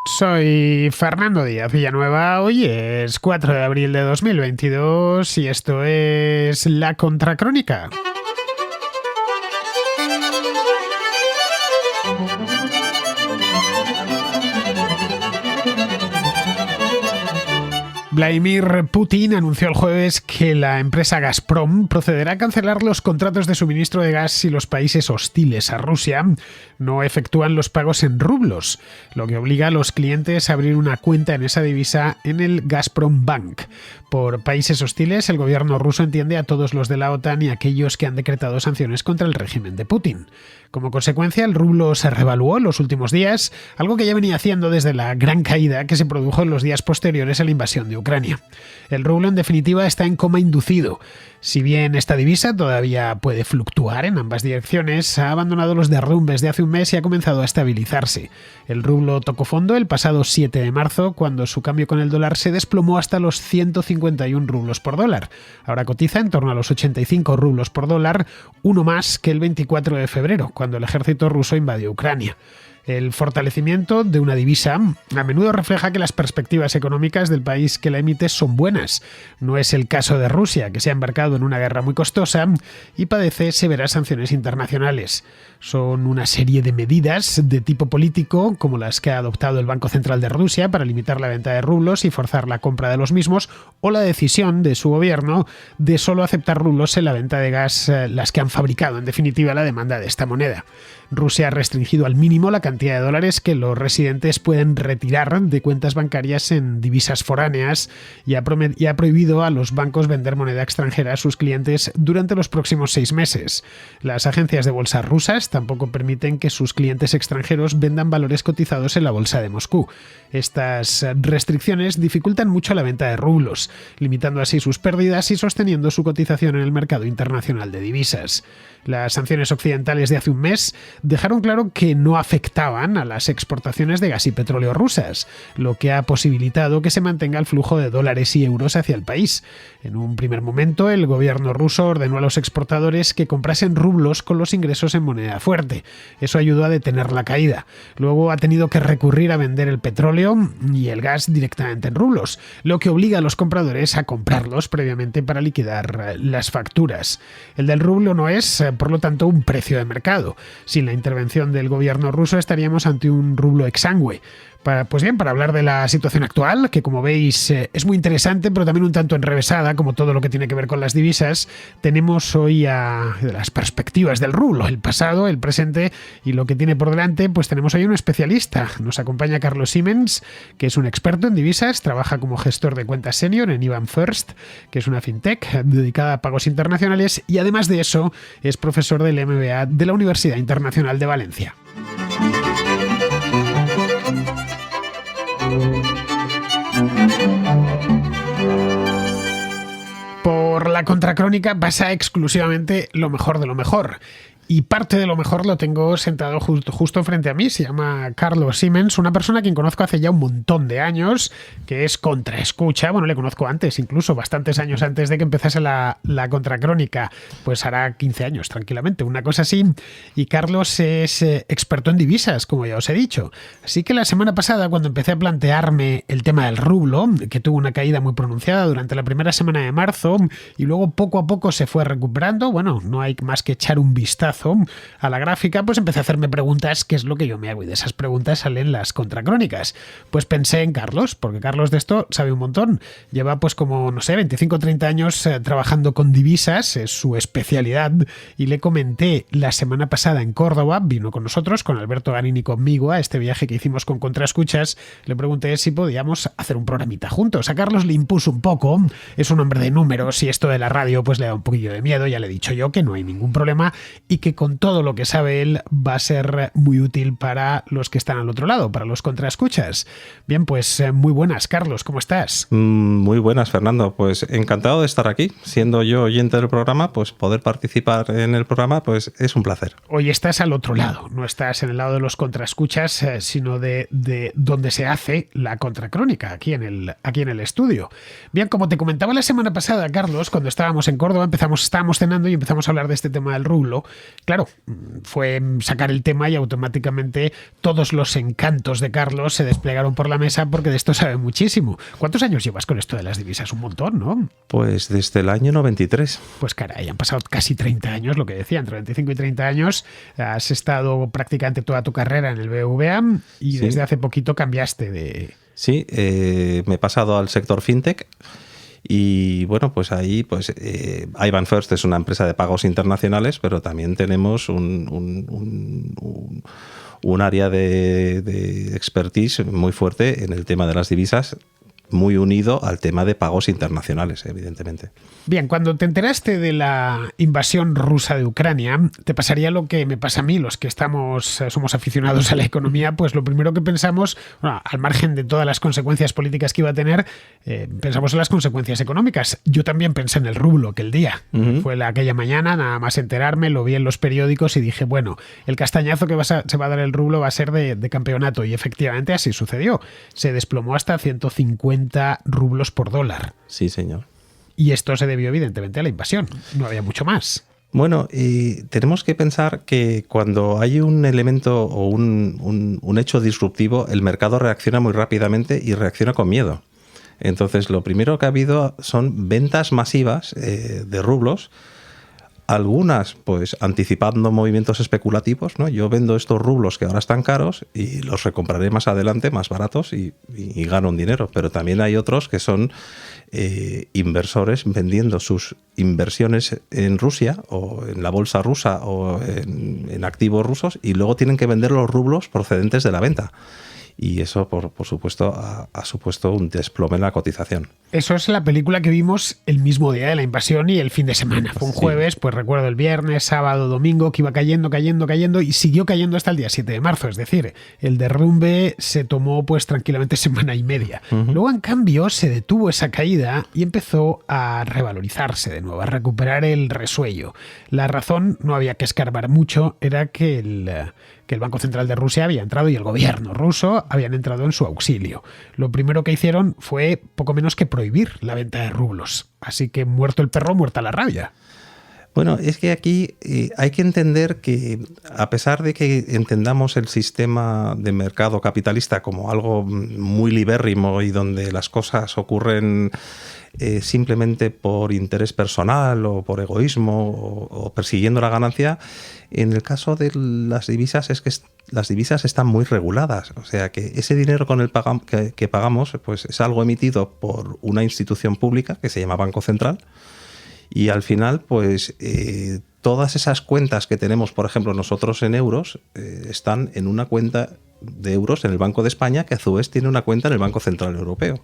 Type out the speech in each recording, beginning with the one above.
Soy Fernando Díaz Villanueva, hoy es 4 de abril de 2022 y esto es La Contracrónica. Vladimir Putin anunció el jueves que la empresa Gazprom procederá a cancelar los contratos de suministro de gas si los países hostiles a Rusia no efectúan los pagos en rublos, lo que obliga a los clientes a abrir una cuenta en esa divisa en el Gazprom Bank. Por países hostiles, el gobierno ruso entiende a todos los de la OTAN y a aquellos que han decretado sanciones contra el régimen de Putin. Como consecuencia, el rublo se revaluó en los últimos días, algo que ya venía haciendo desde la gran caída que se produjo en los días posteriores a la invasión de Ucrania. El rublo, en definitiva, está en coma inducido. Si bien esta divisa todavía puede fluctuar en ambas direcciones, ha abandonado los derrumbes de hace un mes y ha comenzado a estabilizarse. El rublo tocó fondo el pasado 7 de marzo, cuando su cambio con el dólar se desplomó hasta los 151 rublos por dólar. Ahora cotiza en torno a los 85 rublos por dólar, uno más que el 24 de febrero, cuando el ejército ruso invadió Ucrania. El fortalecimiento de una divisa a menudo refleja que las perspectivas económicas del país que la emite son buenas. No es el caso de Rusia, que se ha embarcado en una guerra muy costosa y padece severas sanciones internacionales. Son una serie de medidas de tipo político, como las que ha adoptado el Banco Central de Rusia para limitar la venta de rublos y forzar la compra de los mismos, o la decisión de su gobierno de solo aceptar rublos en la venta de gas, las que han fabricado en definitiva la demanda de esta moneda. Rusia ha restringido al mínimo la cantidad de dólares que los residentes pueden retirar de cuentas bancarias en divisas foráneas y ha prohibido a los bancos vender moneda extranjera a sus clientes durante los próximos 6 meses. Las agencias de bolsa rusas tampoco permiten que sus clientes extranjeros vendan valores cotizados en la bolsa de Moscú. Estas restricciones dificultan mucho la venta de rublos, limitando así sus pérdidas y sosteniendo su cotización en el mercado internacional de divisas. Las sanciones occidentales de hace un mes dejaron claro que no afectaban a las exportaciones de gas y petróleo rusas, lo que ha posibilitado que se mantenga el flujo de dólares y euros hacia el país. En un primer momento, el gobierno ruso ordenó a los exportadores que comprasen rublos con los ingresos en moneda fuerte. Eso ayudó a detener la caída. Luego ha tenido que recurrir a vender el petróleo y el gas directamente en rublos, lo que obliga a los compradores a comprarlos previamente para liquidar las facturas. El del rublo no es, por lo tanto, un precio de mercado. Sin la intervención del gobierno ruso estaríamos ante un rublo exangüe. Pues bien, para hablar de la situación actual, que como veis es muy interesante, pero también un tanto enrevesada, como todo lo que tiene que ver con las divisas, tenemos hoy las perspectivas del rublo, el pasado, el presente y lo que tiene por delante, pues tenemos hoy un especialista. Nos acompaña Carlos Siemens, que es un experto en divisas, trabaja como gestor de cuentas senior en IBAN First, que es una fintech dedicada a pagos internacionales, y además de eso es profesor del MBA de la Universidad Internacional de Valencia. Por La Contracrónica pasa exclusivamente lo mejor de lo mejor. Y parte de lo mejor lo tengo sentado justo frente a mí. Se llama Carlos Siemens, una persona a quien conozco hace ya un montón de años, que es contraescucha. Bueno, le conozco antes, incluso bastantes años antes de que empezase la Contracrónica. Pues hará 15 años, tranquilamente, una cosa así. Y Carlos es experto en divisas, como ya os he dicho. Así que la semana pasada, cuando empecé a plantearme el tema del rublo, que tuvo una caída muy pronunciada durante la primera semana de marzo, y luego poco a poco se fue recuperando, bueno, no hay más que echar un vistazo a la gráfica, pues empecé a hacerme preguntas, qué es lo que yo me hago, y de esas preguntas salen las contracrónicas. Pues pensé en Carlos, porque Carlos de esto sabe un montón. Lleva pues como, no sé, 25 o 30 años trabajando con divisas, es su especialidad, y le comenté la semana pasada en Córdoba, vino con nosotros, con Alberto Garín y conmigo, a este viaje que hicimos con Contraescuchas. Le pregunté si podíamos hacer un programita juntos. A Carlos le impuso un poco, es un hombre de números y esto de la radio pues le da un poquillo de miedo, ya le he dicho yo que no hay ningún problema y que con todo lo que sabe él va a ser muy útil para los que están al otro lado, para los contraescuchas. Bien, pues muy buenas, Carlos, ¿cómo estás? Muy buenas, Fernando. Pues encantado de estar aquí. Siendo yo oyente del programa, pues poder participar en el programa pues es un placer. Hoy estás al otro lado, no estás en el lado de los contraescuchas, sino de donde se hace la contracrónica, aquí en el estudio. Bien, como te comentaba la semana pasada, Carlos, cuando estábamos en Córdoba, estábamos cenando y empezamos a hablar de este tema del rublo. Claro, fue sacar el tema y automáticamente todos los encantos de Carlos se desplegaron por la mesa porque de esto sabe muchísimo. ¿Cuántos años llevas con esto de las divisas? Un montón, ¿no? Pues desde el año 93. Pues caray, han pasado casi 30 años, lo que decía, entre 25 y 30 años. Has estado prácticamente toda tu carrera en el BBVA y Sí. desde hace poquito cambiaste de... Sí, me he pasado al sector fintech. Y bueno, pues ahí pues IBAN First es una empresa de pagos internacionales, pero también tenemos un área de expertise muy fuerte en el tema de las divisas, muy unido al tema de pagos internacionales, evidentemente. Bien, cuando te enteraste de la invasión rusa de Ucrania, te pasaría lo que me pasa a mí, los que somos aficionados a la economía, pues lo primero que pensamos, bueno, al margen de todas las consecuencias políticas que iba a tener, pensamos en las consecuencias económicas. Yo también pensé en el rublo aquel día. Fue aquella mañana, nada más enterarme, lo vi en los periódicos y dije, bueno, el castañazo que se va a dar el rublo va a ser de campeonato. Y efectivamente así sucedió. Se desplomó hasta 150 rublos por dólar. Sí, señor. Y esto se debió evidentemente a la invasión. No había mucho más. Bueno, tenemos que pensar que cuando hay un elemento o un hecho disruptivo, el mercado reacciona muy rápidamente y reacciona con miedo. Entonces, lo primero que ha habido son ventas masivas de rublos, algunas pues anticipando movimientos especulativos, ¿no? Yo vendo estos rublos que ahora están caros y los recompraré más adelante más baratos y gano un dinero, pero también hay otros que son inversores vendiendo sus inversiones en Rusia o en la bolsa rusa o en activos rusos y luego tienen que vender los rublos procedentes de la venta. Y eso, por supuesto, ha supuesto un desplome en la cotización. Eso es la película que vimos el mismo día de la invasión y el fin de semana. Fue un jueves, pues recuerdo el viernes, sábado, domingo, que iba cayendo y siguió cayendo hasta el día 7 de marzo. Es decir, el derrumbe se tomó pues tranquilamente semana y media. Luego, en cambio, se detuvo esa caída y empezó a revalorizarse de nuevo, a recuperar el resuello. La razón, no había que escarbar mucho, era que el Banco Central de Rusia había entrado y el gobierno ruso habían entrado en su auxilio. Lo primero que hicieron fue poco menos que prohibir la venta de rublos. Así que muerto el perro, muerta la rabia. Bueno, es que aquí hay que entender que a pesar de que entendamos el sistema de mercado capitalista como algo muy libérrimo y donde las cosas ocurren simplemente por interés personal o por egoísmo o persiguiendo la ganancia, en el caso de las divisas es que las divisas están muy reguladas. O sea que ese dinero con el que pagamos pues es algo emitido por una institución pública que se llama Banco Central. Y al final, pues todas esas cuentas que tenemos, por ejemplo, nosotros en euros, están en una cuenta de euros en el Banco de España, que a su vez tiene una cuenta en el Banco Central Europeo.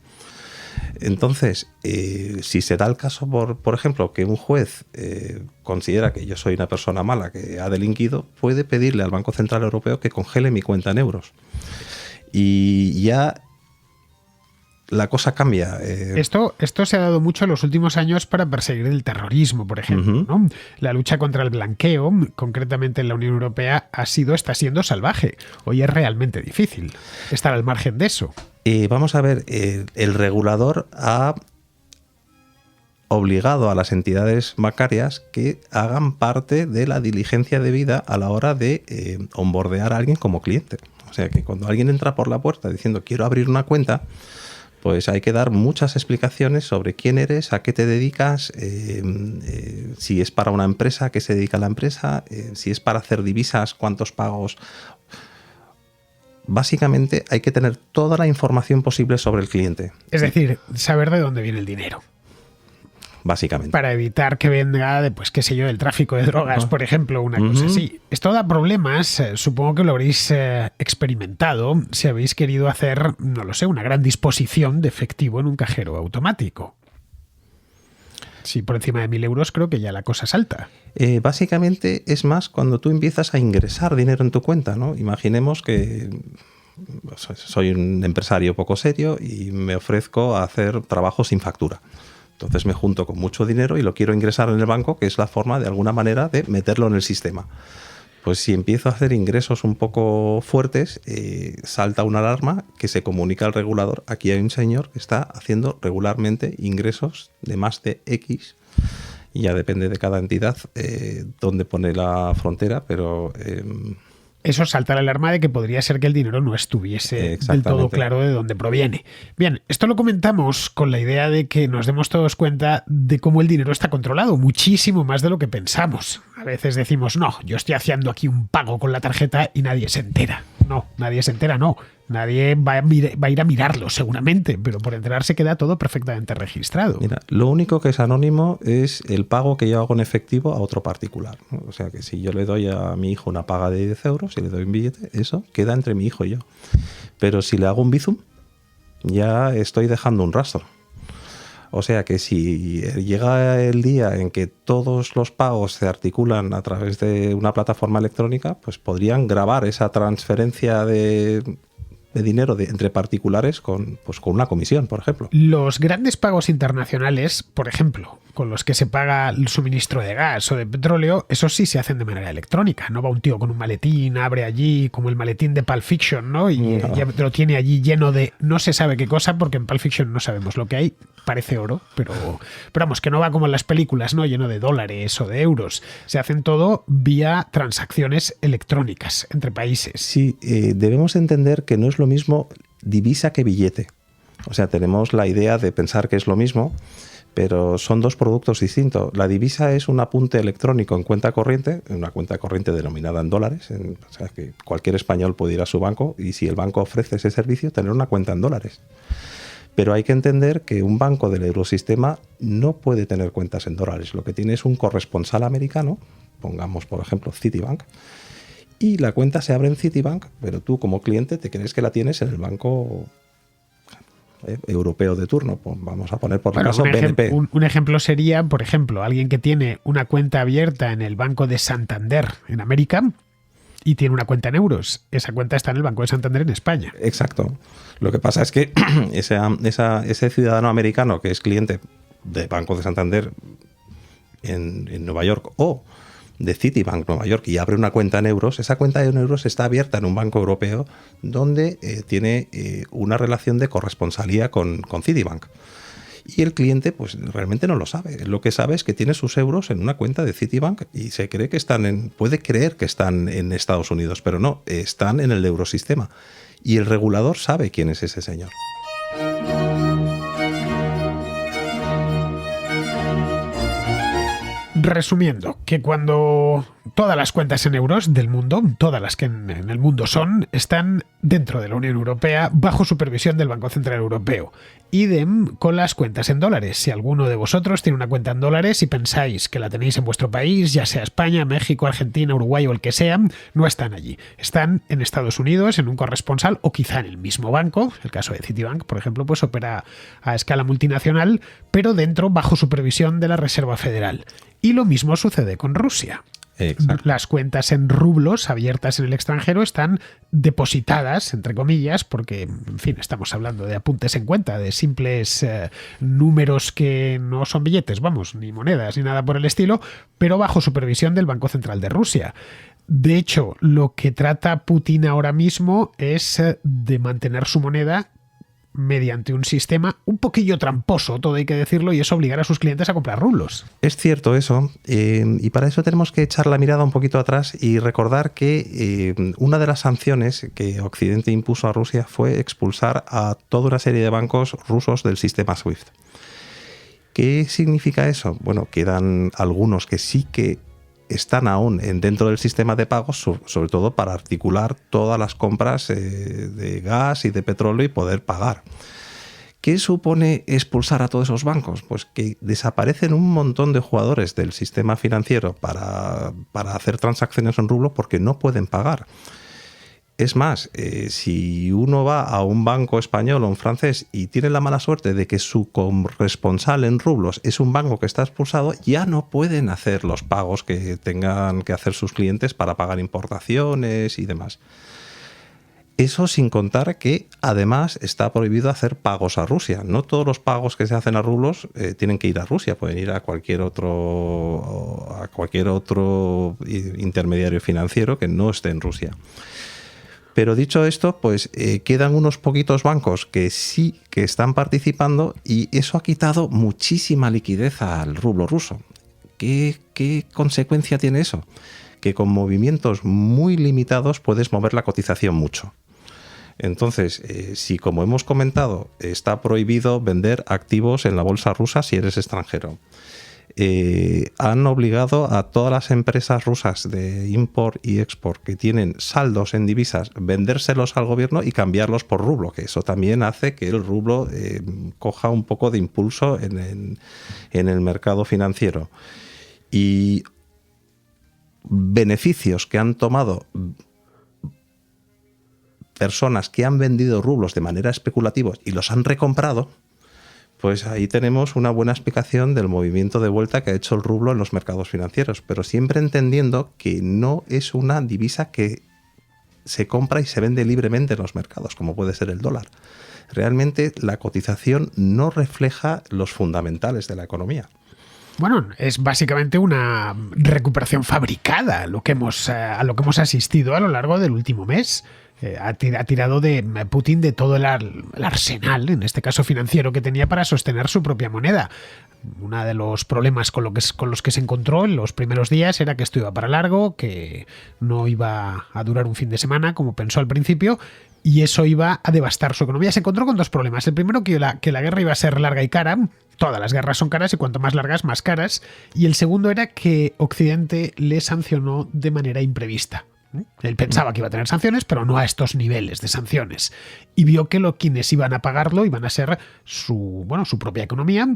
Entonces, si se da el caso, por ejemplo, que un juez considera que yo soy una persona mala que ha delinquido, puede pedirle al Banco Central Europeo que congele mi cuenta en euros. Y ya la cosa cambia. Esto se ha dado mucho en los últimos años para perseguir el terrorismo, por ejemplo, ¿no? La lucha contra el blanqueo, concretamente en la Unión Europea, está siendo salvaje. Hoy es realmente difícil estar al margen de eso. Vamos a ver, el regulador ha obligado a las entidades bancarias que hagan parte de la diligencia debida a la hora de onboardear a alguien como cliente. O sea que cuando alguien entra por la puerta diciendo quiero abrir una cuenta, pues hay que dar muchas explicaciones sobre quién eres, a qué te dedicas, si es para una empresa, a qué se dedica la empresa, si es para hacer divisas, cuántos pagos. Básicamente hay que tener toda la información posible sobre el cliente. Es decir, saber de dónde viene el dinero. Básicamente. Para evitar que venga, pues qué sé yo, el tráfico de drogas, por ejemplo, una cosa así. Esto da problemas, supongo que lo habréis experimentado si habéis querido hacer, no lo sé, una gran disposición de efectivo en un cajero automático. Si por encima de 1.000 euros creo que ya la cosa salta. Básicamente es más cuando tú empiezas a ingresar dinero en tu cuenta, ¿no? Imaginemos que soy un empresario poco serio y me ofrezco a hacer trabajo sin factura. Entonces me junto con mucho dinero y lo quiero ingresar en el banco, que es la forma de alguna manera de meterlo en el sistema. Pues si empiezo a hacer ingresos un poco fuertes, salta una alarma que se comunica al regulador. Aquí hay un señor que está haciendo regularmente ingresos de más de X Y ya depende de cada entidad dónde pone la frontera, pero... Eso salta la alarma de que podría ser que el dinero no estuviese del todo claro de dónde proviene. Bien, esto lo comentamos con la idea de que nos demos todos cuenta de cómo el dinero está controlado, muchísimo más de lo que pensamos. A veces decimos, no, yo estoy haciendo aquí un pago con la tarjeta y nadie se entera. No, nadie se entera, no. Nadie va a ir a mirarlo seguramente, pero por enterarse queda todo perfectamente registrado. Mira, lo único que es anónimo es el pago que yo hago en efectivo a otro particular, ¿no? O sea que si yo le doy a mi hijo una paga de 10 euros, si le doy un billete, eso queda entre mi hijo y yo. Pero si le hago un Bizum, ya estoy dejando un rastro. O sea que si llega el día en que todos los pagos se articulan a través de una plataforma electrónica, pues podrían grabar esa transferencia de dinero entre particulares con una comisión, por ejemplo. Los grandes pagos internacionales, por ejemplo, con los que se paga el suministro de gas o de petróleo, esos sí se hacen de manera electrónica. No va un tío con un maletín, abre allí, como el maletín de Pulp Fiction, ¿no? Y ya lo tiene allí lleno de no se sabe qué cosa, porque en Pulp Fiction no sabemos lo que hay. Parece oro, pero vamos, que no va como en las películas, ¿no? Lleno de dólares o de euros. Se hacen todo vía transacciones electrónicas entre países. Sí, debemos entender que no es lo mismo divisa que billete. O sea, tenemos la idea de pensar que es lo mismo, pero son dos productos distintos. La divisa es un apunte electrónico en cuenta corriente, una cuenta corriente denominada en dólares. O sea, que cualquier español puede ir a su banco y si el banco ofrece ese servicio, tener una cuenta en dólares. Pero hay que entender que un banco del eurosistema no puede tener cuentas en dólares. Lo que tiene es un corresponsal americano, pongamos por ejemplo Citibank, y la cuenta se abre en Citibank, pero tú como cliente te crees que la tienes en el banco europeo de turno. Pues vamos a poner por caso BNP. Un ejemplo sería, por ejemplo, alguien que tiene una cuenta abierta en el Banco de Santander en América y tiene una cuenta en euros. Esa cuenta está en el Banco de Santander en España. Exacto. Lo que pasa es que ese ciudadano americano que es cliente del Banco de Santander en Nueva York o de Citibank Nueva York y abre una cuenta en euros, esa cuenta en euros está abierta en un banco europeo donde tiene una relación de corresponsalía con Citibank. Y el cliente pues realmente no lo sabe. Lo que sabe es que tiene sus euros en una cuenta de Citibank y se cree que puede creer que están en Estados Unidos, pero no, están en el eurosistema. Y el regulador sabe quién es ese señor. Resumiendo, que cuando todas las cuentas en euros del mundo, todas las que en el mundo están dentro de la Unión Europea bajo supervisión del Banco Central Europeo. Idem con las cuentas en dólares. Si alguno de vosotros tiene una cuenta en dólares y pensáis que la tenéis en vuestro país, ya sea España, México, Argentina, Uruguay o el que sea, no están allí. Están en Estados Unidos, en un corresponsal o quizá en el mismo banco. El caso de Citibank, por ejemplo, pues opera a escala multinacional, pero dentro bajo supervisión de la Reserva Federal. Y lo mismo sucede con Rusia. Exacto. Las cuentas en rublos abiertas en el extranjero están depositadas, entre comillas, porque, en fin, estamos hablando de apuntes en cuenta, de simples números que no son billetes, vamos, ni monedas, ni nada por el estilo, pero bajo supervisión del Banco Central de Rusia. De hecho, lo que trata Putin ahora mismo es de mantener su moneda mediante un sistema un poquillo tramposo, todo hay que decirlo, y es obligar a sus clientes a comprar rublos. Es cierto eso, y para eso tenemos que echar la mirada un poquito atrás y recordar que una de las sanciones que Occidente impuso a Rusia fue expulsar a toda una serie de bancos rusos del sistema SWIFT. ¿Qué significa eso? Bueno, quedan algunos que sí que están aún dentro del sistema de pagos, sobre todo para articular todas las compras de gas y de petróleo y poder pagar. ¿Qué supone expulsar a todos esos bancos? Pues que desaparecen un montón de jugadores del sistema financiero para hacer transacciones en rublo porque no pueden pagar. Es más, si uno va a un banco español o un francés y tiene la mala suerte de que su corresponsal en rublos es un banco que está expulsado, ya no pueden hacer los pagos que tengan que hacer sus clientes para pagar importaciones y demás. Eso sin contar que además está prohibido hacer pagos a Rusia. No todos los pagos que se hacen a rublos tienen que ir a Rusia, pueden ir a cualquier otro intermediario financiero que no esté en Rusia. Pero dicho esto, pues quedan unos poquitos bancos que sí que están participando y eso ha quitado muchísima liquidez al rublo ruso. ¿qué consecuencia tiene eso? Que con movimientos muy limitados puedes mover la cotización mucho. Entonces, si como hemos comentado, está prohibido vender activos en la bolsa rusa si eres extranjero, han obligado a todas las empresas rusas de import y export que tienen saldos en divisas, vendérselos al gobierno y cambiarlos por rublo, que eso también hace que el rublo coja un poco de impulso en el mercado financiero. Y beneficios que han tomado personas que han vendido rublos de manera especulativa y los han recomprado, pues ahí tenemos una buena explicación del movimiento de vuelta que ha hecho el rublo en los mercados financieros, pero siempre entendiendo que no es una divisa que se compra y se vende libremente en los mercados, como puede ser el dólar. Realmente la cotización no refleja los fundamentales de la economía. Bueno, es básicamente una recuperación fabricada a lo que hemos asistido a lo largo del último mes. Ha tirado de Putin de todo el arsenal, en este caso financiero, que tenía para sostener su propia moneda. Uno de los problemas con los que se encontró en los primeros días era que esto iba para largo, que no iba a durar un fin de semana, como pensó al principio, y eso iba a devastar su economía. Se encontró con dos problemas. El primero, que la guerra iba a ser larga y cara. Todas las guerras son caras y cuanto más largas, más caras. Y el segundo era que Occidente le sancionó de manera imprevista. Él pensaba que iba a tener sanciones, pero no a estos niveles de sanciones. Y vio que quienes iban a pagarlo iban a ser su propia economía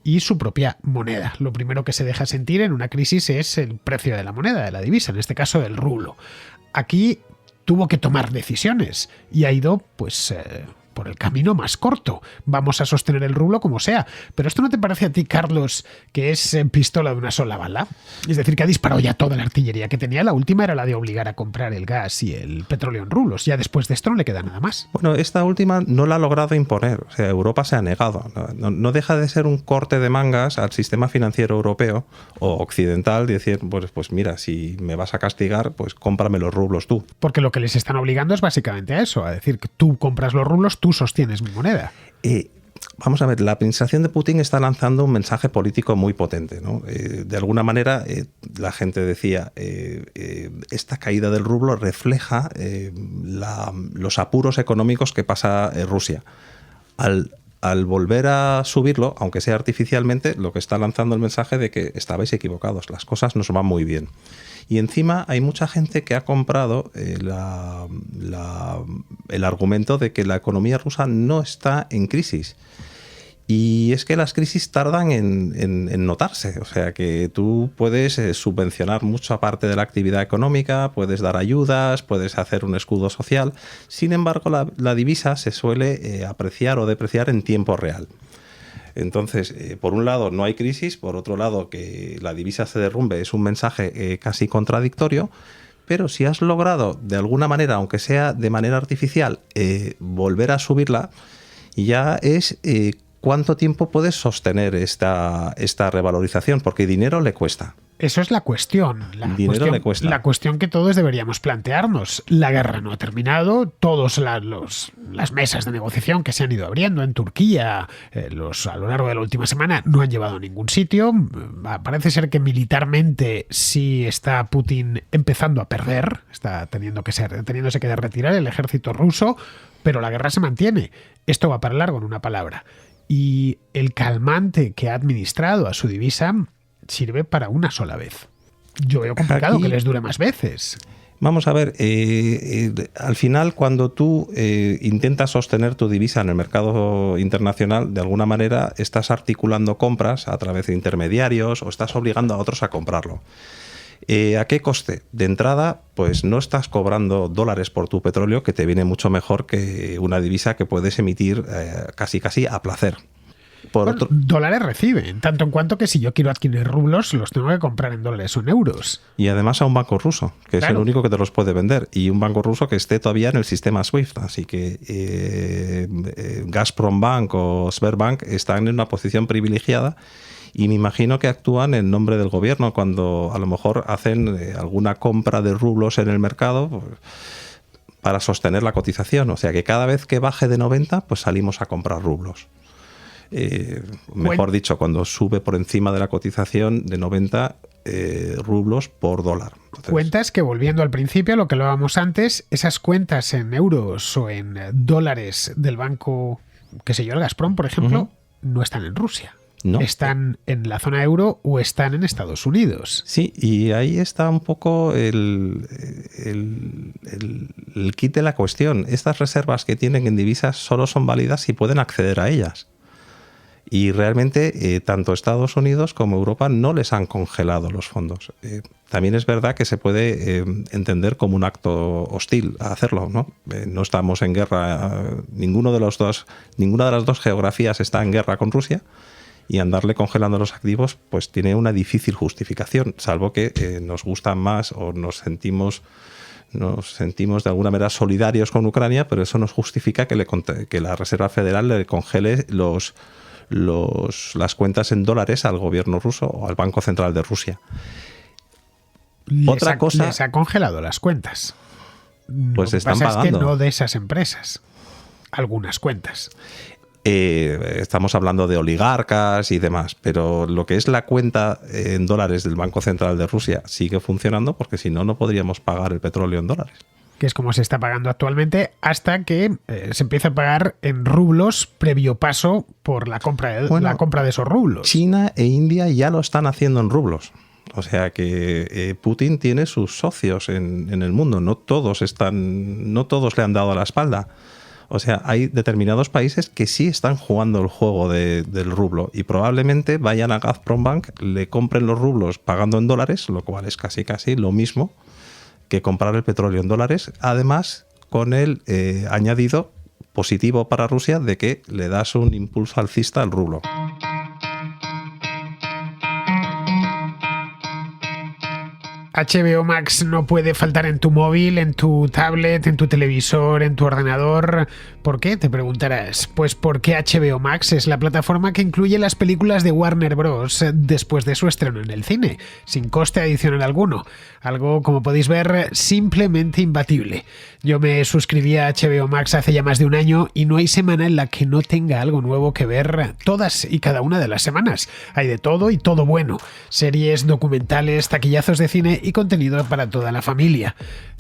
y su propia moneda. Lo primero que se deja sentir en una crisis es el precio de la moneda, de la divisa, en este caso del rublo. Aquí tuvo que tomar decisiones y ha ido, por el camino más corto. Vamos a sostener el rublo como sea. Pero ¿esto no te parece a ti, Carlos, que es pistola de una sola bala? Es decir, que ha disparado ya toda la artillería que tenía. La última era la de obligar a comprar el gas y el petróleo en rublos. Ya después de esto no le queda nada más. Bueno, esta última no la ha logrado imponer. O sea, Europa se ha negado. No deja de ser un corte de mangas al sistema financiero europeo o occidental, de decir, pues mira, si me vas a castigar, pues cómprame los rublos tú. Porque lo que les están obligando es básicamente a eso, a decir que tú compras los rublos, tú sostienes mi moneda. Vamos a ver, la administración de Putin está lanzando un mensaje político muy potente, ¿no? De alguna manera, la gente decía, esta caída del rublo refleja los apuros económicos que pasa Rusia. Al volver a subirlo, aunque sea artificialmente, lo que está lanzando el mensaje de que estabais equivocados, las cosas nos van muy bien. Y encima hay mucha gente que ha comprado el argumento de que la economía rusa no está en crisis. Y es que las crisis tardan en notarse. O sea que tú puedes subvencionar mucha parte de la actividad económica, puedes dar ayudas, puedes hacer un escudo social. Sin embargo, la divisa se suele apreciar o depreciar en tiempo real. Entonces, por un lado no hay crisis, por otro lado que la divisa se derrumbe es un mensaje casi contradictorio, pero si has logrado de alguna manera, aunque sea de manera artificial, volver a subirla, ya es cuánto tiempo puedes sostener esta revalorización, porque dinero le cuesta. Eso es la cuestión. La cuestión que todos deberíamos plantearnos. La guerra no ha terminado. Todas las mesas de negociación que se han ido abriendo en Turquía a lo largo de la última semana no han llevado a ningún sitio. Parece ser que militarmente sí está Putin empezando a perder. Está teniéndose que retirar el ejército ruso, pero la guerra se mantiene. Esto va para largo, en una palabra. Y el calmante que ha administrado a su divisa sirve para una sola vez. Yo veo complicado que les dure más veces. Vamos a ver, al final cuando tú intentas sostener tu divisa en el mercado internacional, de alguna manera estás articulando compras a través de intermediarios o estás obligando a otros a comprarlo. ¿A qué coste? De entrada, pues no estás cobrando dólares por tu petróleo, que te viene mucho mejor que una divisa que puedes emitir casi a placer. Dólares reciben, tanto en cuanto que si yo quiero adquirir rublos, los tengo que comprar en dólares o en euros. Y además a un banco ruso, que es el único que te los puede vender. Y un banco ruso que esté todavía en el sistema SWIFT. Así que Gazprom Bank o Sberbank están en una posición privilegiada. Y me imagino que actúan en nombre del gobierno cuando a lo mejor hacen alguna compra de rublos en el mercado, pues, para sostener la cotización. O sea que cada vez que baje de 90, pues salimos a comprar rublos. mejor dicho, cuando sube por encima de la cotización de 90 rublos por dólar. Entonces, cuentas que, volviendo al principio, a lo que hablábamos antes, esas cuentas en euros o en dólares del banco, qué sé yo, el Gazprom, por ejemplo, no están en Rusia. No. Están en la zona euro o están en Estados Unidos. Sí, y ahí está un poco el kit de la cuestión. Estas reservas que tienen en divisas solo son válidas si pueden acceder a ellas. Y realmente tanto Estados Unidos como Europa no les han congelado los fondos. También es verdad que se puede entender como un acto hostil a hacerlo, ¿no? No estamos en guerra, ninguna de las dos geografías está en guerra con Rusia, y andarle congelando los activos pues tiene una difícil justificación, salvo que nos gustan más o nos sentimos de alguna manera solidarios con Ucrania, pero eso nos justifica que la Reserva Federal le congele las cuentas en dólares al gobierno ruso o al Banco Central de Rusia. Les ha congelado las cuentas. Pues Lo que están pasa pagando. es que no de esas empresas. Algunas cuentas. Estamos hablando de oligarcas y demás, pero lo que es la cuenta en dólares del Banco Central de Rusia sigue funcionando, porque si no, no podríamos pagar el petróleo en dólares. Que es como se está pagando actualmente, hasta que se empieza a pagar en rublos previo paso por la compra de esos rublos. China e India ya lo están haciendo en rublos. O sea que Putin tiene sus socios en el mundo. No todos le han dado la espalda. O sea, hay determinados países que sí están jugando el juego del rublo, y probablemente vayan a Gazprombank, le compren los rublos pagando en dólares, lo cual es casi lo mismo que comprar el petróleo en dólares, además con el añadido positivo para Rusia de que le das un impulso alcista al rublo. HBO Max no puede faltar en tu móvil, en tu tablet, en tu televisor, en tu ordenador. ¿Por qué? Te preguntarás. Pues porque HBO Max es la plataforma que incluye las películas de Warner Bros. Después de su estreno en el cine, sin coste adicional alguno. Algo, como podéis ver, simplemente imbatible. Yo me suscribí a HBO Max hace ya más de un año y no hay semana en la que no tenga algo nuevo que ver todas y cada una de las semanas. Hay de todo y todo bueno. Series, documentales, taquillazos de cine y contenido para toda la familia.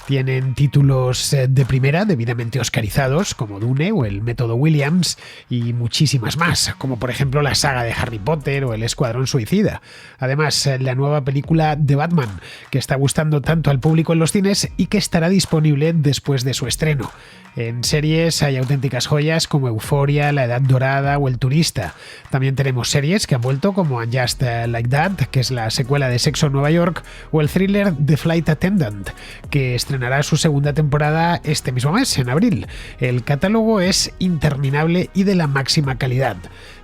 Tienen títulos de primera, debidamente oscarizados, como Dune o El Método Williams, y muchísimas más, como por ejemplo la saga de Harry Potter o El Escuadrón Suicida. Además, la nueva película de Batman, que está gustando tanto al público en los cines y que estará disponible después de su estreno. En series hay auténticas joyas como Euphoria, La Edad Dorada o El Turista. También tenemos series que han vuelto como And Just Like That, que es la secuela de Sexo en Nueva York, o el thriller The Flight Attendant, que estrenará su segunda temporada este mismo mes, en abril. El catálogo es interminable y de la máxima calidad.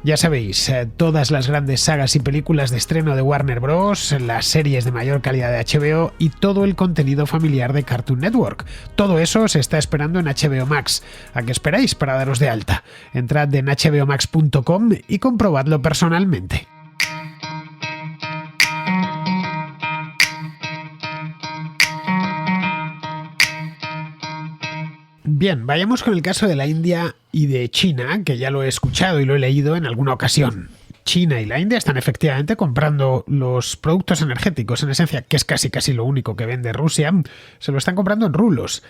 Ya sabéis, todas las grandes sagas y películas de estreno de Warner Bros., las series de mayor calidad de HBO y todo el contenido familiar de Cartoon Network. Todo eso se está esperando en HBO Max. ¿A qué esperáis para daros de alta? Entrad en hbomax.com y comprobadlo personalmente. Bien, vayamos con el caso de la India y de China, que ya lo he escuchado y lo he leído en alguna ocasión. China y la India están efectivamente comprando los productos energéticos, en esencia, que es casi lo único que vende Rusia, se lo están comprando en rublos.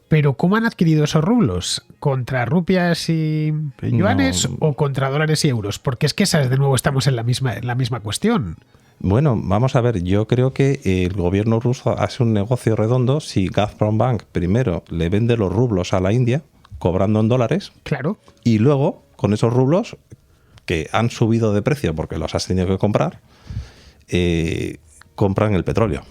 Pero ¿cómo han adquirido esos rublos? ¿Contra rupias y yuanes o contra dólares y euros? Porque es que esas, de nuevo, estamos en la misma cuestión. Bueno, vamos a ver, yo creo que el gobierno ruso hace un negocio redondo si Gazprombank primero le vende los rublos a la India, cobrando en dólares. Claro. Y luego, con esos rublos, que han subido de precio porque los has tenido que comprar, compran el petróleo.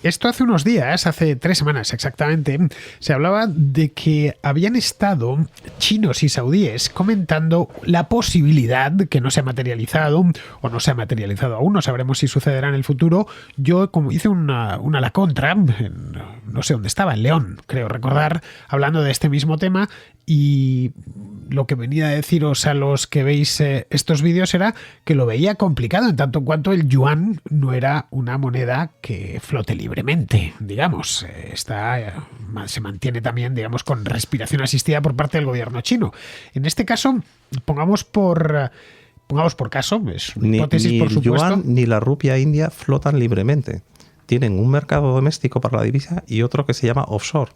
Esto hace unos días, hace 3 semanas exactamente, se hablaba de que habían estado chinos y saudíes comentando la posibilidad, que no se ha materializado o no se ha materializado aún, no sabremos si sucederá en el futuro. Yo como hice una a la contra, no sé dónde estaba, en León, creo recordar, hablando de este mismo tema, y lo que venía a deciros a los que veis estos vídeos era que lo veía complicado en tanto en cuanto el yuan no era una moneda que flote libremente, digamos. Se mantiene también, digamos, con respiración asistida por parte del gobierno chino. En este caso, pongamos por Pongamos por caso, es una hipótesis, por supuesto. Ni el yuan ni la rupia india flotan libremente. Tienen un mercado doméstico para la divisa y otro que se llama offshore.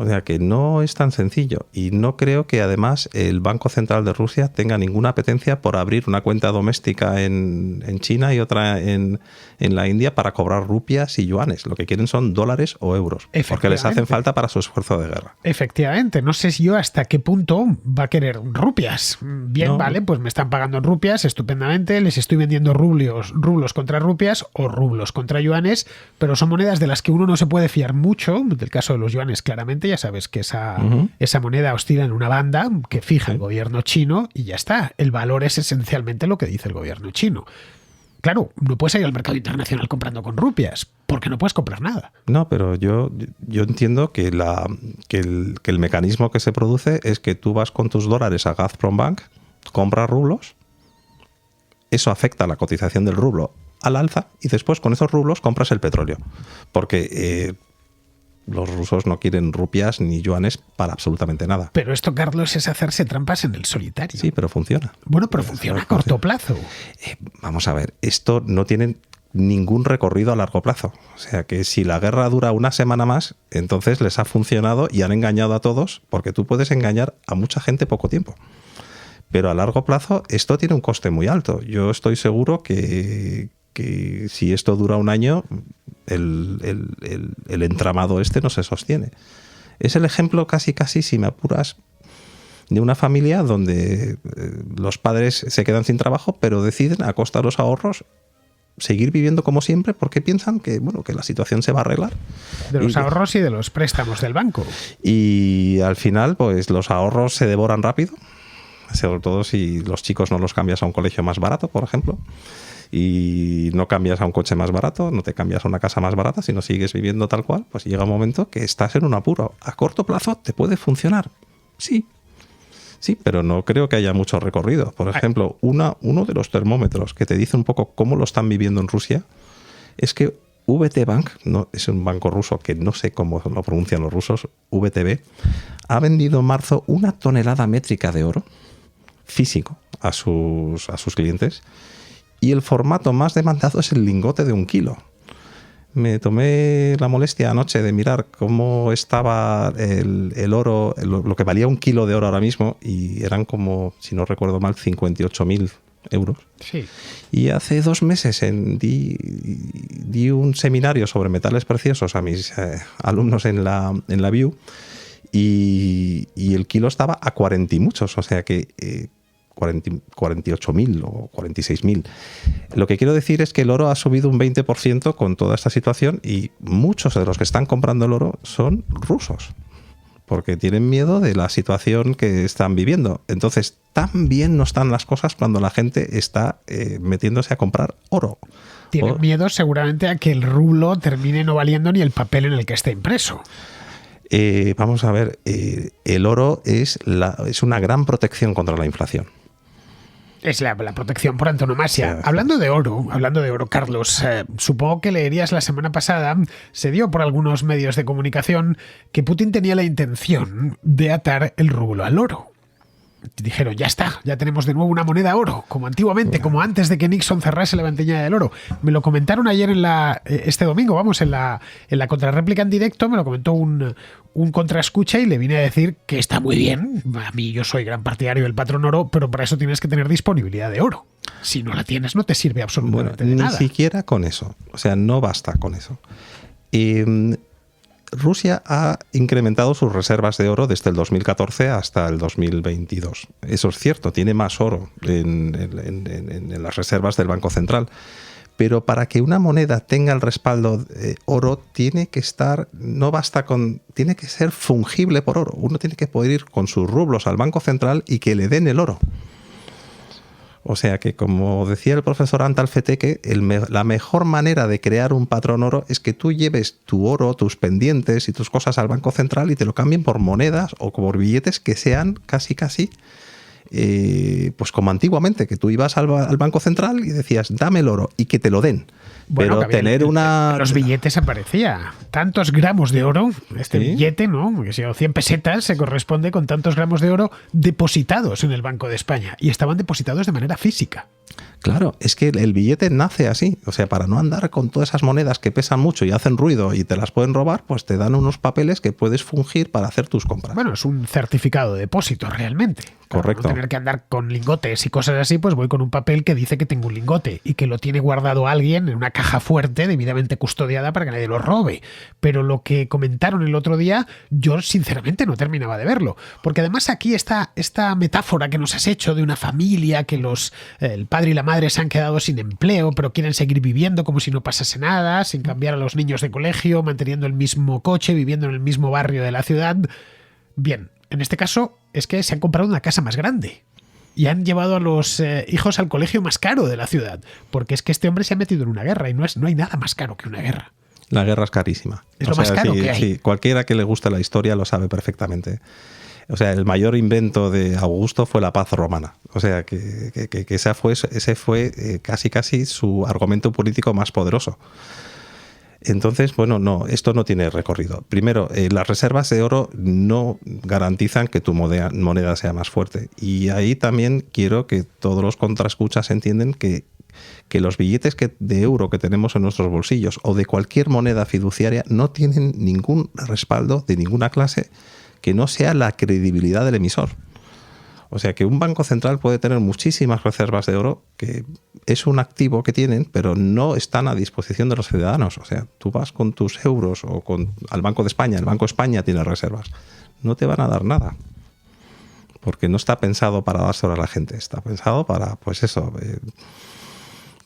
O sea que no es tan sencillo, y no creo que además el Banco Central de Rusia tenga ninguna apetencia por abrir una cuenta doméstica en China y otra en la India para cobrar rupias y yuanes. Lo que quieren son dólares o euros, porque les hacen falta para su esfuerzo de guerra. Efectivamente, no sé si yo hasta qué punto va a querer rupias. Bien, no. Vale, pues me están pagando en rupias estupendamente, les estoy vendiendo rublos contra rupias o rublos contra yuanes, pero son monedas de las que uno no se puede fiar mucho. Del caso de los yuanes, claramente, ya sabes que esa moneda oscila en una banda que fija el gobierno chino y ya está. El valor es esencialmente lo que dice el gobierno chino. Claro, no puedes ir al mercado internacional comprando con rupias, porque no puedes comprar nada. No, pero yo entiendo que el mecanismo que se produce es que tú vas con tus dólares a Gazprombank, compras rublos, eso afecta a la cotización del rublo al alza, y después con esos rublos compras el petróleo. Porque los rusos no quieren rupias ni yuanes para absolutamente nada. Pero esto, Carlos, es hacerse trampas en el solitario. Sí, pero funciona. Bueno, pero funciona a corto plazo. Vamos a ver, esto no tiene ningún recorrido a largo plazo. O sea que si la guerra dura una semana más, entonces les ha funcionado y han engañado a todos, porque tú puedes engañar a mucha gente poco tiempo. Pero a largo plazo esto tiene un coste muy alto. Yo estoy seguro que si esto dura un año, el entramado este no se sostiene. Es el ejemplo casi, si me apuras, de una familia donde los padres se quedan sin trabajo, pero deciden, a costa de los ahorros, seguir viviendo como siempre porque piensan que la situación se va a arreglar. De los ahorros y de los préstamos del banco. Y al final, pues los ahorros se devoran rápido, sobre todo si los chicos no los cambias a un colegio más barato, por ejemplo. Y no cambias a un coche más barato, no te cambias a una casa más barata, sino sigues viviendo tal cual, pues llega un momento que estás en un apuro. A corto plazo te puede funcionar, sí, pero no creo que haya mucho recorrido. Por ejemplo, uno de los termómetros que te dice un poco cómo lo están viviendo en Rusia es que VT Bank, no, es un banco ruso que no sé cómo lo pronuncian los rusos, VTB, ha vendido en marzo 1 tonelada métrica de oro físico a sus clientes. Y el formato más demandado es el lingote de 1 kilo. Me tomé la molestia anoche de mirar cómo estaba el oro, lo que valía 1 kilo de oro ahora mismo, y eran como, si no recuerdo mal, 58.000 euros. Sí. Y hace 2 meses di un seminario sobre metales preciosos a mis alumnos en la BIU, y el kilo estaba a 40 y muchos, o sea que 48.000 o 46.000. Lo que quiero decir es que el oro ha subido un 20% con toda esta situación, y muchos de los que están comprando el oro son rusos, porque tienen miedo de la situación que están viviendo. Entonces, tan bien no están las cosas cuando la gente está metiéndose a comprar oro. Tienen miedo seguramente a que el rublo termine no valiendo ni el papel en el que esté impreso. Vamos a ver, el oro es una gran protección contra la inflación. Es la protección por antonomasia. Sí. Hablando de oro, Carlos, supongo que leerías la semana pasada, se dio por algunos medios de comunicación que Putin tenía la intención de atar el rublo al oro. Dijeron, ya está, ya tenemos de nuevo una moneda oro, como antiguamente, como antes de que Nixon cerrase la ventanilla del oro. Me lo comentaron ayer este domingo, en la contrarréplica en directo, me lo comentó un contraescucha, y le vine a decir que está muy bien. A mí, yo soy gran partidario del patrón oro, pero para eso tienes que tener disponibilidad de oro. Si no la tienes, no te sirve absolutamente de nada. Ni siquiera con eso. O sea, no basta con eso. Rusia ha incrementado sus reservas de oro desde el 2014 hasta el 2022. Eso es cierto, tiene más oro en las reservas del Banco Central. Pero para que una moneda tenga el respaldo de oro, tiene que ser fungible por oro. Uno tiene que poder ir con sus rublos al Banco Central y que le den el oro. O sea que, como decía el profesor Antal Feteke, la mejor manera de crear un patrón oro es que tú lleves tu oro, tus pendientes y tus cosas al Banco Central y te lo cambien por monedas o por billetes que sean casi pues como antiguamente, que tú ibas al Banco Central y decías, dame el oro, y que te lo den. Pero tener una... En los billetes aparecía tantos gramos de oro, este billete, ¿no? Que si 100 pesetas se corresponde con tantos gramos de oro depositados en el Banco de España y estaban depositados de manera física. Claro, es que el billete nace así. O sea, para no andar con todas esas monedas que pesan mucho y hacen ruido y te las pueden robar, pues te dan unos papeles que puedes fungir para hacer tus compras. Bueno, es un certificado de depósito realmente. Correcto. Para no tener que andar con lingotes y cosas así, pues voy con un papel que dice que tengo un lingote y que lo tiene guardado alguien en una caja fuerte, debidamente custodiada para que nadie lo robe. Pero lo que comentaron el otro día, yo sinceramente no terminaba de verlo. Porque además aquí está esta metáfora que nos has hecho de una familia que el padre y la madre se han quedado sin empleo, pero quieren seguir viviendo como si no pasase nada, sin cambiar a los niños de colegio, manteniendo el mismo coche, viviendo en el mismo barrio de la ciudad. Bien, en este caso es que se han comprado una casa más grande y han llevado a los hijos al colegio más caro de la ciudad, porque es que este hombre se ha metido en una guerra y no hay nada más caro que una guerra. La guerra es carísima. Es lo más caro que hay. Sí, cualquiera que le guste la historia lo sabe perfectamente. O sea, el mayor invento de Augusto fue la paz romana. O sea, que ese fue casi su argumento político más poderoso. Entonces, bueno, no, esto no tiene recorrido. Primero, las reservas de oro no garantizan que tu moneda sea más fuerte. Y ahí también quiero que todos los contraescuchas entiendan que los billetes de euro que tenemos en nuestros bolsillos o de cualquier moneda fiduciaria no tienen ningún respaldo de ninguna clase que no sea la credibilidad del emisor. O sea que un banco central puede tener muchísimas reservas de oro, que es un activo que tienen, pero no están a disposición de los ciudadanos. O sea, tú vas con tus euros o al Banco de España, el Banco de España tiene reservas, no te van a dar nada. Porque no está pensado para dárselo a la gente, está pensado para, pues eso,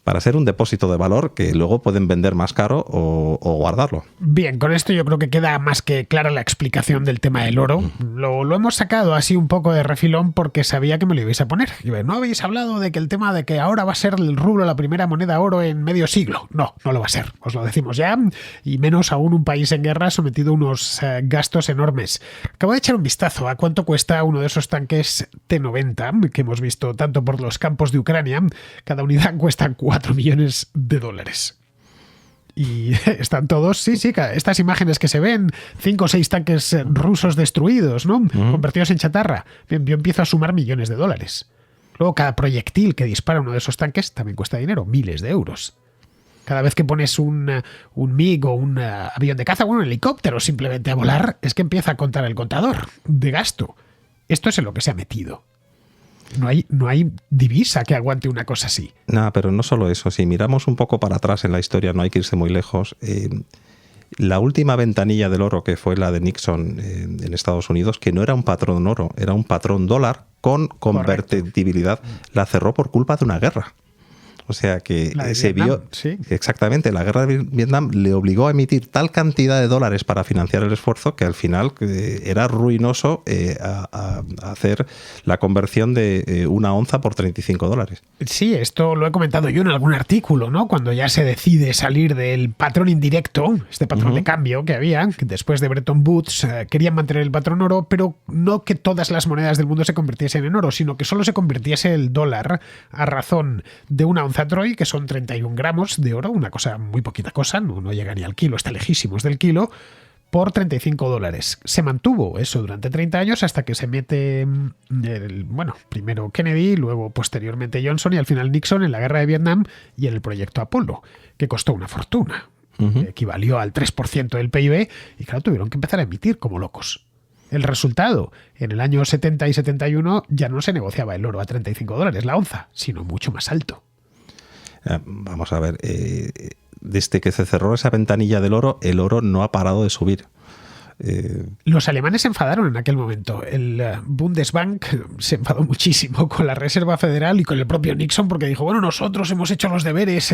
para ser un depósito de valor que luego pueden vender más caro o guardarlo. Bien, con esto yo creo que queda más que clara la explicación del tema del oro. Lo hemos sacado así un poco de refilón porque sabía que me lo ibais a poner. No habéis hablado de que el tema de que ahora va a ser el rublo la primera moneda oro en medio siglo. No lo va a ser, os lo decimos ya, y menos aún un país en guerra sometido a unos gastos enormes. Acabo de echar un vistazo a cuánto cuesta uno de esos tanques T-90 que hemos visto tanto por los campos de Ucrania. Cada unidad cuesta 4 millones de dólares. Y están todos, sí, estas imágenes que se ven, 5 o 6 tanques rusos destruidos, ¿no? Convertidos en chatarra. Bien, yo empiezo a sumar millones de dólares. Luego, cada proyectil que dispara uno de esos tanques también cuesta dinero, miles de euros. Cada vez que pones un MiG o un avión de caza o un helicóptero simplemente a volar, es que empieza a contar el contador de gasto. Esto es en lo que se ha metido. No hay divisa que aguante una cosa así. No, pero no solo eso. Si miramos un poco para atrás en la historia, no hay que irse muy lejos. La última ventanilla del oro, que fue la de Nixon en Estados Unidos, que no era un patrón oro, era un patrón dólar con convertibilidad, la cerró por culpa de una guerra. O sea que se vio exactamente, la guerra de Vietnam le obligó a emitir tal cantidad de dólares para financiar el esfuerzo que al final era ruinoso a hacer la conversión de una onza por $35. Sí, esto lo he comentado yo en algún artículo, ¿no? Cuando ya se decide salir del patrón indirecto, este patrón de cambio que había, que después de Bretton Woods querían mantener el patrón oro, pero no que todas las monedas del mundo se convirtiesen en oro, sino que solo se convirtiese el dólar a razón de una onza Troy, que son 31 gramos de oro, una cosa muy poquita cosa, no llega ni al kilo, está lejísimos del kilo, por $35. Se mantuvo eso durante 30 años hasta que se mete, primero Kennedy, luego posteriormente Johnson y al final Nixon en la guerra de Vietnam y en el proyecto Apolo, que costó una fortuna, que equivalió al 3% del PIB y claro, tuvieron que empezar a emitir como locos. El resultado, en el año 70 y 71 ya no se negociaba el oro a $35 la onza, sino mucho más alto. Vamos a ver, desde que se cerró esa ventanilla del oro, el oro no ha parado de subir. Los alemanes se enfadaron en aquel momento. El Bundesbank se enfadó muchísimo con la Reserva Federal y con el propio Nixon porque dijo, bueno, nosotros hemos hecho los deberes,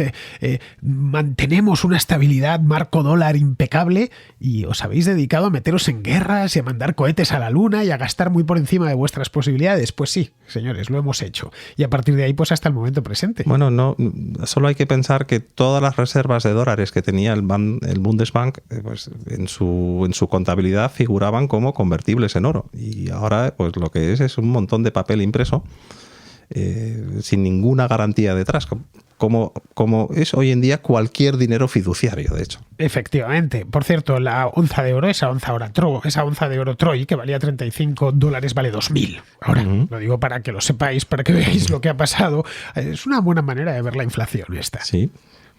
mantenemos una estabilidad marco dólar impecable y os habéis dedicado a meteros en guerras y a mandar cohetes a la luna y a gastar muy por encima de vuestras posibilidades. Pues sí, señores, lo hemos hecho. Y a partir de ahí, pues hasta el momento presente. Bueno, no, solo hay que pensar que todas las reservas de dólares que tenía el Bundesbank, pues en su contabilidad figuraban como convertibles en oro y ahora pues lo que es un montón de papel impreso sin ninguna garantía detrás, como es hoy en día cualquier dinero fiduciario, de hecho. Efectivamente. Por cierto, la onza de oro, esa onza de oro Troy, que valía $35, vale 2.000. Ahora, lo digo para que lo sepáis, para que veáis lo que ha pasado. Es una buena manera de ver la inflación esta. Sí.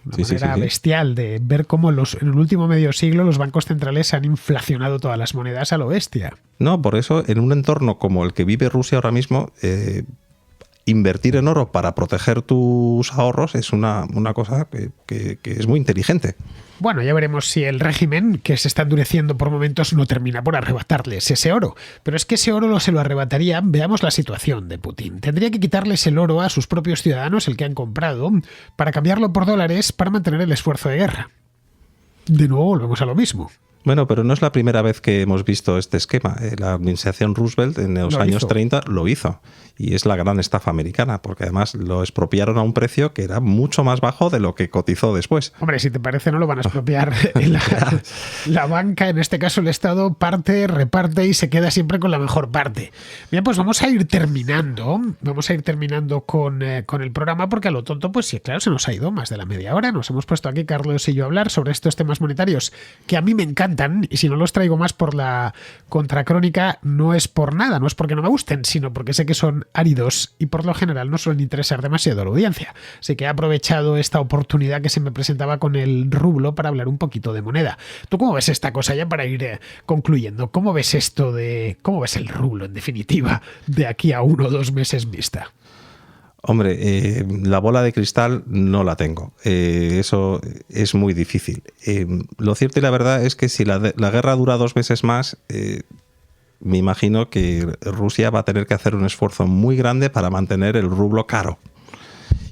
Una manera bestial de ver cómo en el último medio siglo los bancos centrales han inflacionado todas las monedas a lo bestia. No, por eso, en un entorno como el que vive Rusia ahora mismo, invertir en oro para proteger tus ahorros es una cosa que es muy inteligente. Bueno, ya veremos si el régimen, que se está endureciendo por momentos, no termina por arrebatarles ese oro. Pero es que ese oro se lo arrebataría, veamos la situación de Putin. Tendría que quitarles el oro a sus propios ciudadanos, el que han comprado, para cambiarlo por dólares para mantener el esfuerzo de guerra. De nuevo volvemos a lo mismo. Bueno, pero no es la primera vez que hemos visto este esquema. La administración Roosevelt en los años 30 lo hizo. Y es la gran estafa americana, porque además lo expropiaron a un precio que era mucho más bajo de lo que cotizó después. Hombre, si te parece, no lo van a expropiar. La banca, en este caso el Estado, reparte y se queda siempre con la mejor parte. Bien, pues vamos a ir terminando. Con el programa, porque a lo tonto, pues sí, claro, se nos ha ido más de la media hora. Nos hemos puesto aquí, Carlos y yo, a hablar sobre estos temas monetarios que a mí me encantan, y si no los traigo más por la contracrónica, no es por nada, no es porque no me gusten, sino porque sé que son áridos y por lo general no suelen interesar demasiado a la audiencia. Así que he aprovechado esta oportunidad que se me presentaba con el rublo para hablar un poquito de moneda. ¿Tú cómo ves esta cosa ya para ir concluyendo? ¿Cómo ves cómo ves el rublo en definitiva de aquí a 1 o 2 meses vista? Hombre, la bola de cristal no la tengo. Eso es muy difícil. Lo cierto y la verdad es que si la guerra dura 2 meses más, me imagino que Rusia va a tener que hacer un esfuerzo muy grande para mantener el rublo caro.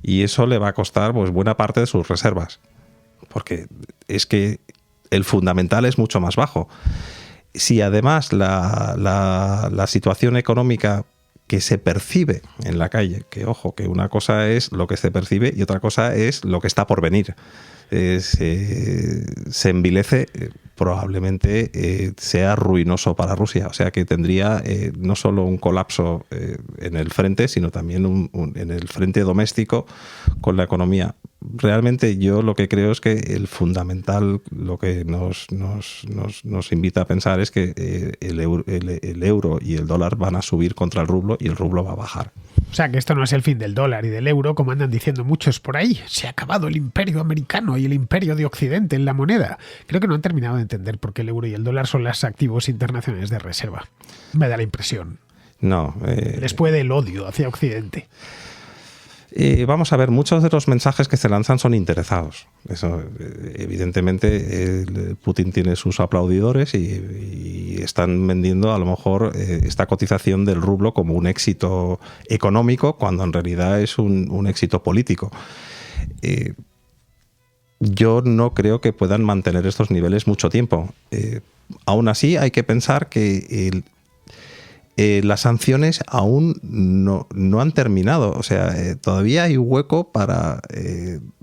Y eso le va a costar pues buena parte de sus reservas. Porque es que el fundamental es mucho más bajo. Si además la situación económica que se percibe en la calle, que ojo, que una cosa es lo que se percibe y otra cosa es lo que está por venir, se envilece, probablemente sea ruinoso para Rusia. O sea que tendría no solo un colapso en el frente, sino también en el frente doméstico con la economía. Realmente yo lo que creo es que el fundamental, lo que nos invita a pensar es que el euro y el dólar van a subir contra el rublo y el rublo va a bajar. O sea que esto no es el fin del dólar y del euro, como andan diciendo muchos por ahí. Se ha acabado el imperio americano y el imperio de Occidente en la moneda. Creo que no han terminado de entender por qué el euro y el dólar son los activos internacionales de reserva. Me da la impresión. No. Les puede el odio hacia Occidente. Vamos a ver, muchos de los mensajes que se lanzan son interesados. Eso, evidentemente, Putin tiene sus aplaudidores y están vendiendo a lo mejor esta cotización del rublo como un éxito económico, cuando en realidad es un éxito político. Yo no creo que puedan mantener estos niveles mucho tiempo. Aún así, hay que pensar que las sanciones aún no han terminado. O sea, todavía hay hueco para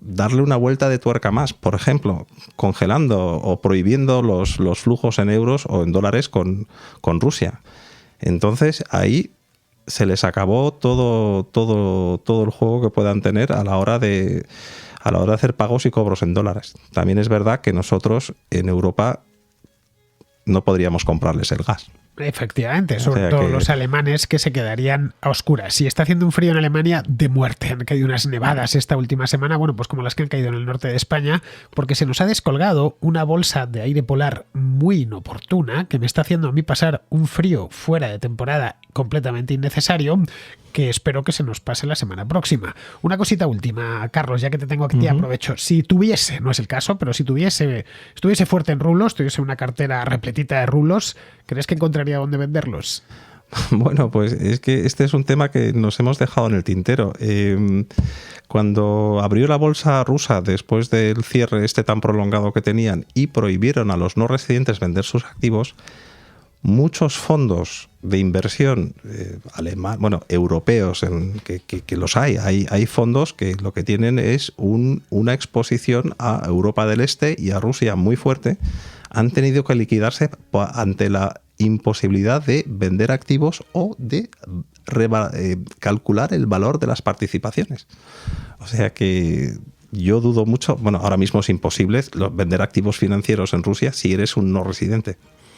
darle una vuelta de tuerca más. Por ejemplo, congelando o prohibiendo los flujos en euros o en dólares con Rusia. Entonces, ahí se les acabó todo el juego que puedan tener a la hora de hacer pagos y cobros en dólares. También es verdad que nosotros en Europa no podríamos comprarles el gas. Efectivamente, sobre todo los alemanes, que se quedarían a oscuras. Si está haciendo un frío en Alemania, de muerte. Han caído unas nevadas esta última semana, bueno, pues como las que han caído en el norte de España, porque se nos ha descolgado una bolsa de aire polar muy inoportuna, que me está haciendo a mí pasar un frío fuera de temporada completamente innecesario, que espero que se nos pase la semana próxima. Una cosita última, Carlos, ya que te tengo aquí, aprovecho. Si tuviese, no es el caso, pero si estuviese fuerte en rublos, tuviese una cartera repletita de rublos, ¿crees que encontraría dónde venderlos? Bueno, pues es que este es un tema que nos hemos dejado en el tintero. Cuando abrió la bolsa rusa después del cierre tan prolongado que tenían y prohibieron a los no residentes vender sus activos, muchos fondos de inversión europeos, que los hay fondos que lo que tienen es una exposición a Europa del Este y a Rusia muy fuerte, han tenido que liquidarse ante la imposibilidad de vender activos o de calcular el valor de las participaciones. O sea que yo dudo mucho, bueno, ahora mismo es imposible vender activos financieros en Rusia si eres un no residente.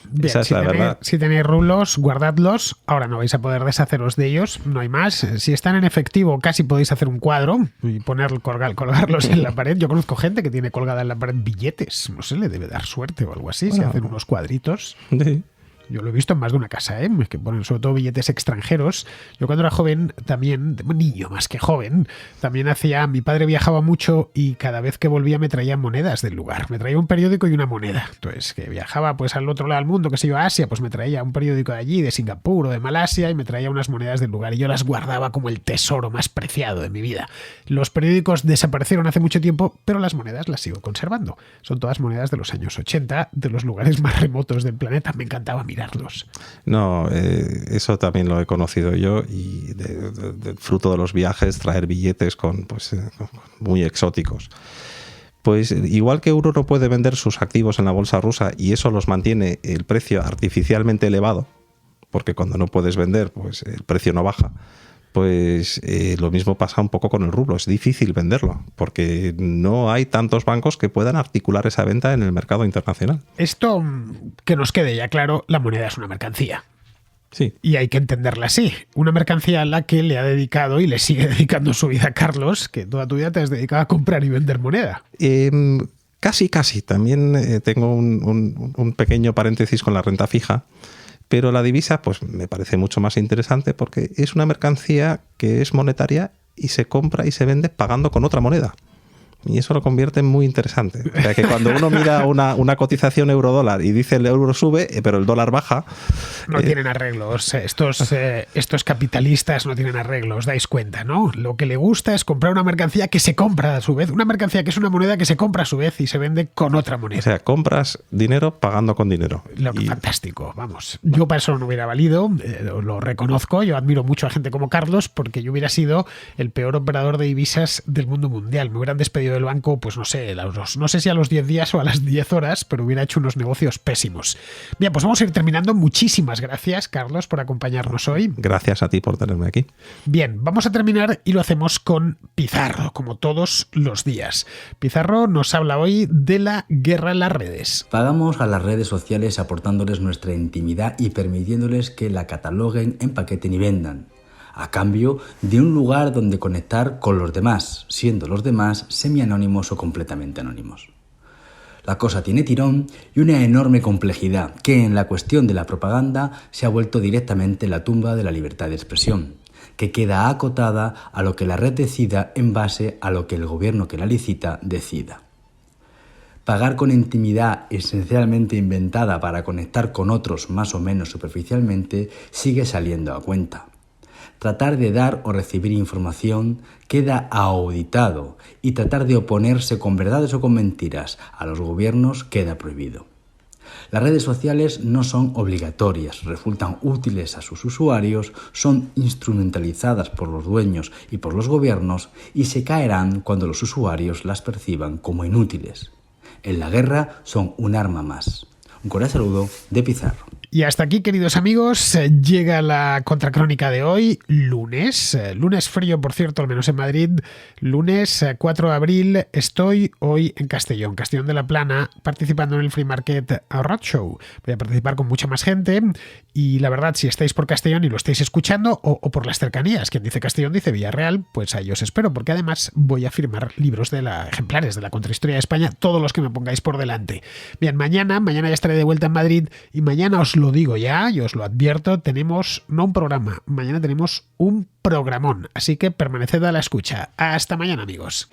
Bien, esa es la verdad. Si tenéis rublos, guardadlos. Ahora no vais a poder deshaceros de ellos, no hay más. Si están en efectivo, casi podéis hacer un cuadro y colgarlos en la pared. Yo conozco gente que tiene colgada en la pared billetes. No sé, le debe dar suerte o algo así. Si hacen unos cuadritos. Sí. Yo lo he visto en más de una casa, que ponen sobre todo billetes extranjeros. Yo cuando era joven, también, niño más que joven, también mi padre viajaba mucho y cada vez que volvía me traía monedas del lugar. Me traía un periódico y una moneda. Entonces, que viajaba pues al otro lado del mundo, que sé yo, a Asia, pues me traía un periódico de allí, de Singapur o de Malasia, y me traía unas monedas del lugar. Y yo las guardaba como el tesoro más preciado de mi vida. Los periódicos desaparecieron hace mucho tiempo, pero las monedas las sigo conservando. Son todas monedas de los años 80, de los lugares más remotos del planeta. Me encantaba mirarlos. No, eso también lo he conocido yo y fruto de los viajes, traer billetes con muy exóticos. Pues igual que uno no puede vender sus activos en la bolsa rusa y eso los mantiene el precio artificialmente elevado, porque cuando no puedes vender, pues el precio no baja. Pues lo mismo pasa un poco con el rublo. Es difícil venderlo porque no hay tantos bancos que puedan articular esa venta en el mercado internacional. Esto, que nos quede ya claro, la moneda es una mercancía. Sí. Y hay que entenderla así. Una mercancía a la que le ha dedicado y le sigue dedicando su vida Carlos, que toda tu vida te has dedicado a comprar y vender moneda. Casi. También tengo un pequeño paréntesis con la renta fija. Pero la divisa, pues me parece mucho más interesante porque es una mercancía que es monetaria y se compra y se vende pagando con otra moneda. Y eso lo convierte en muy interesante. O sea que cuando uno mira una cotización euro-dólar y dice el euro sube, pero el dólar baja... No tienen arreglos. Estos capitalistas no tienen arreglos, os dais cuenta, ¿no? Lo que le gusta es comprar una mercancía que se compra a su vez. Una mercancía que es una moneda que se compra a su vez y se vende con otra moneda. O sea, compras dinero pagando con dinero. Fantástico, vamos. Yo para eso no hubiera valido, lo reconozco. Yo admiro mucho a gente como Carlos porque yo hubiera sido el peor operador de divisas del mundo mundial. Me hubieran despedido del banco, pues no sé si a los 10 días o a las 10 horas, pero hubiera hecho unos negocios pésimos. Bien, pues vamos a ir terminando. Muchísimas gracias, Carlos, por acompañarnos hoy. Gracias a ti por tenerme aquí. Bien, vamos a terminar y lo hacemos con Pizarro, como todos los días. Pizarro nos habla hoy de la guerra en las redes. Pagamos a las redes sociales aportándoles nuestra intimidad y permitiéndoles que la cataloguen, empaqueten y vendan, a cambio de un lugar donde conectar con los demás, siendo los demás semi-anónimos o completamente anónimos. La cosa tiene tirón y una enorme complejidad que en la cuestión de la propaganda se ha vuelto directamente la tumba de la libertad de expresión, que queda acotada a lo que la red decida en base a lo que el gobierno que la licita decida. Pagar con intimidad esencialmente inventada para conectar con otros más o menos superficialmente sigue saliendo a cuenta. Tratar de dar o recibir información queda auditado y tratar de oponerse con verdades o con mentiras a los gobiernos queda prohibido. Las redes sociales no son obligatorias, resultan útiles a sus usuarios, son instrumentalizadas por los dueños y por los gobiernos y se caerán cuando los usuarios las perciban como inútiles. En la guerra son un arma más. Un cordial saludo de Pizarro. Y hasta aquí, queridos amigos, llega la contracrónica de hoy, lunes. Lunes frío, por cierto, al menos en Madrid. Lunes 4 de abril estoy hoy en Castellón de la Plana, participando en el Free Market Roadshow. Voy a participar con mucha más gente y la verdad, si estáis por Castellón y lo estáis escuchando o por las cercanías, quien dice Castellón dice Villarreal, pues ahí os espero, porque además voy a firmar libros ejemplares de la contrahistoria de España, todos los que me pongáis por delante. Bien, mañana ya estaré de vuelta en Madrid y mañana os lo digo ya, yo os lo advierto, tenemos no un programa, mañana tenemos un programón, así que permaneced a la escucha. Hasta mañana, amigos.